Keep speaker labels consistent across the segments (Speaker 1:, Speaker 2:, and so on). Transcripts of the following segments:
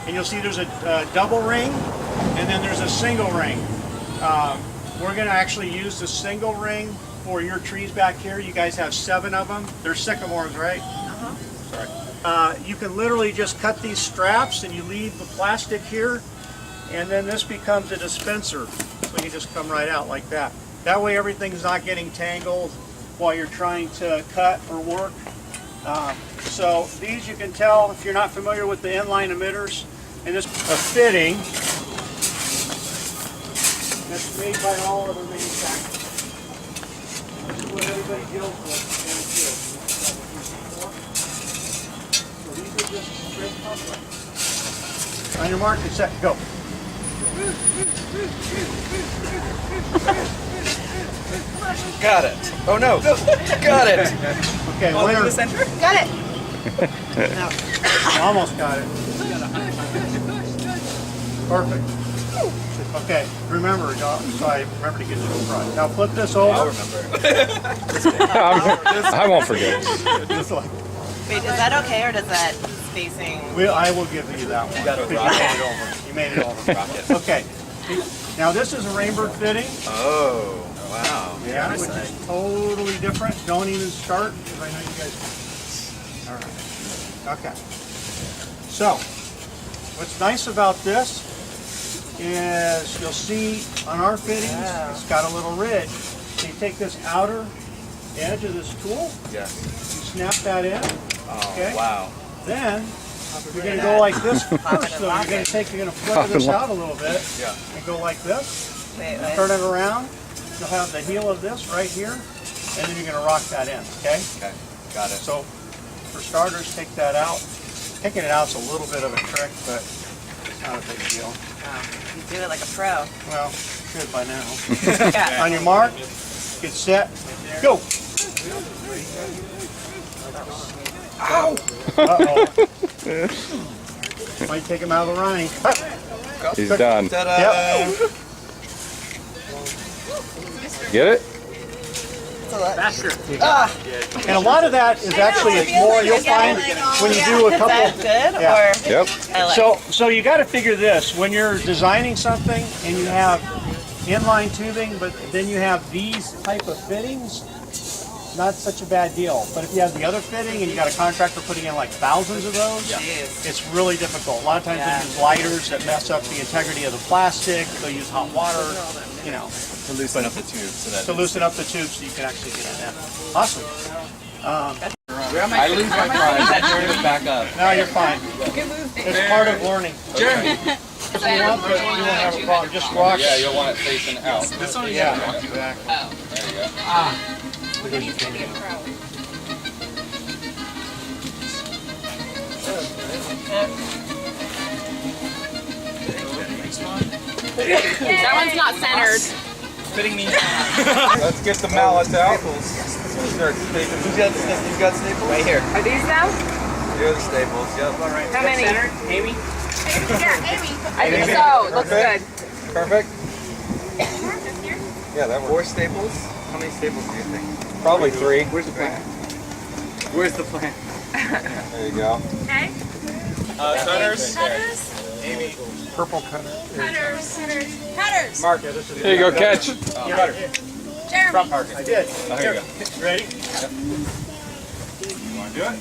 Speaker 1: and you'll see there's a double ring, and then there's a single ring. We're going to actually use the single ring for your trees back here. You guys have 7 of them. They're sycamores, right? Sorry. You can literally just cut these straps and you leave the plastic here, and then this becomes a dispenser. So you just come right out like that. That way everything's not getting tangled while you're trying to cut or work. So these, you can tell if you're not familiar with the inline emitters, and this a fitting that's made by all of the manufacturers. This is what everybody deals with. So these are just straight couplings. On your mark, get set, go.
Speaker 2: Got it. Oh no. Got it.
Speaker 1: Okay, winner.
Speaker 3: The center? Got it.
Speaker 1: No, almost got it. Perfect. Okay, remember, so I remember to get you in front. Now flip this over.
Speaker 2: I'll remember.
Speaker 4: I won't forget.
Speaker 1: This way.
Speaker 3: Wait, is that okay, or does that spacing?
Speaker 1: I will give you that one.
Speaker 2: You got a
Speaker 1: because
Speaker 2: rocket.
Speaker 1: you made it over.
Speaker 2: Rocket.
Speaker 1: Okay. Now this is a rainbird fitting.
Speaker 2: Oh, wow.
Speaker 1: Yeah, which is totally different. Don't even start, because I know you guys. All right. Okay. So, what's nice about this is you'll see on our fittings, it's got a little ridge. So you take this outer edge of this tool,
Speaker 2: Yes.
Speaker 1: you snap that in.
Speaker 2: Oh,
Speaker 1: Okay.
Speaker 2: wow.
Speaker 1: Then you're going to go like this first. So you're going to flip this out a little bit
Speaker 2: Yeah.
Speaker 1: and go like this.
Speaker 3: Wait.
Speaker 1: Turn it around. You'll have the heel of this right here, and then you're going to rock that in. Okay.
Speaker 2: Okay. Got it.
Speaker 1: So for starters, take that out. Taking it out is a little bit of a trick, but it's not a big deal.
Speaker 3: Oh, you do it like a pro.
Speaker 1: Well, you should by now.
Speaker 3: Yeah.
Speaker 1: On your mark, get set, go.
Speaker 2: Ow!
Speaker 1: Uh-oh. Might take him out of the running.
Speaker 4: He's done.
Speaker 2: Ta-da!
Speaker 1: Yep.
Speaker 4: Get it?
Speaker 1: Faster. And a lot of that is actually, it's more, you'll find when you do a
Speaker 3: Is that
Speaker 1: couple.
Speaker 3: good?
Speaker 1: Yeah.
Speaker 3: Or
Speaker 4: Yep.
Speaker 3: I like
Speaker 1: So you got to figure this, when you're designing something and you have inline tubing, but then you have these type of fittings, not such a bad deal. But if you have the other fitting and you got a contractor putting in like thousands of those,
Speaker 3: Jeez.
Speaker 1: it's really difficult. A lot of times they use lighters that mess up the integrity of the plastic. They'll use hot water, you know,
Speaker 2: To loosen up the tube so that
Speaker 1: to loosen up the tube so you can actually get it in. Awesome.
Speaker 2: I lose my pride. That turn it back up.
Speaker 1: No, you're fine. It's part of learning.
Speaker 2: Jeremy.
Speaker 1: If you want, but you won't have a problem. Just rock.
Speaker 2: Yeah, you'll want it facing out.
Speaker 1: This one? Yeah, exactly.
Speaker 2: There you go.
Speaker 3: We're gonna use to be a pro.
Speaker 5: That one's not centered.
Speaker 2: Fitting me. Let's get the mallets out. Start stapling. Who's got staples? Right here.
Speaker 5: Are these them?
Speaker 2: Here are the staples. Yep.
Speaker 5: How many?
Speaker 1: Amy?
Speaker 5: Yeah, Amy. I think so. Looks good.
Speaker 2: Perfect. Yeah, that works. 4 staples. How many staples do you think? Probably 3.
Speaker 1: Where's the plan? Where's the plan?
Speaker 2: There you go.
Speaker 5: Okay.
Speaker 2: Cutters.
Speaker 5: Cutters.
Speaker 2: Amy.
Speaker 1: Purple cutter.
Speaker 5: Cutters. Cutters.
Speaker 2: Mark.
Speaker 4: There you go, catch.
Speaker 2: Cutter.
Speaker 5: Jeremy.
Speaker 1: I did.
Speaker 2: Oh, here you go.
Speaker 1: Ready?
Speaker 2: You want to do it?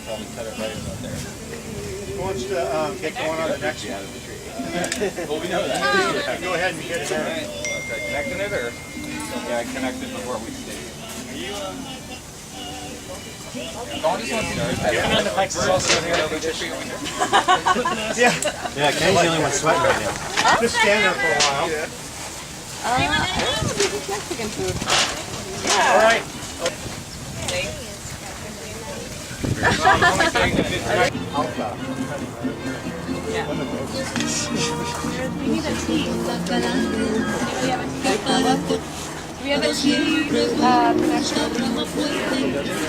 Speaker 2: Probably cut it right about there.
Speaker 1: Who wants to get going on the next one?
Speaker 2: Well, we know that.
Speaker 1: Go ahead and get it in.
Speaker 2: Okay, connecting it or? Yeah, I connected before we stayed. Are you, Dawn just wants to know that. We're also here over there for your window.
Speaker 1: Yeah, Kenny's the only one sweating right now. Just stand there for a while.
Speaker 5: Mexican food.
Speaker 1: All right.
Speaker 5: We need a tea. Do we have a tea connection?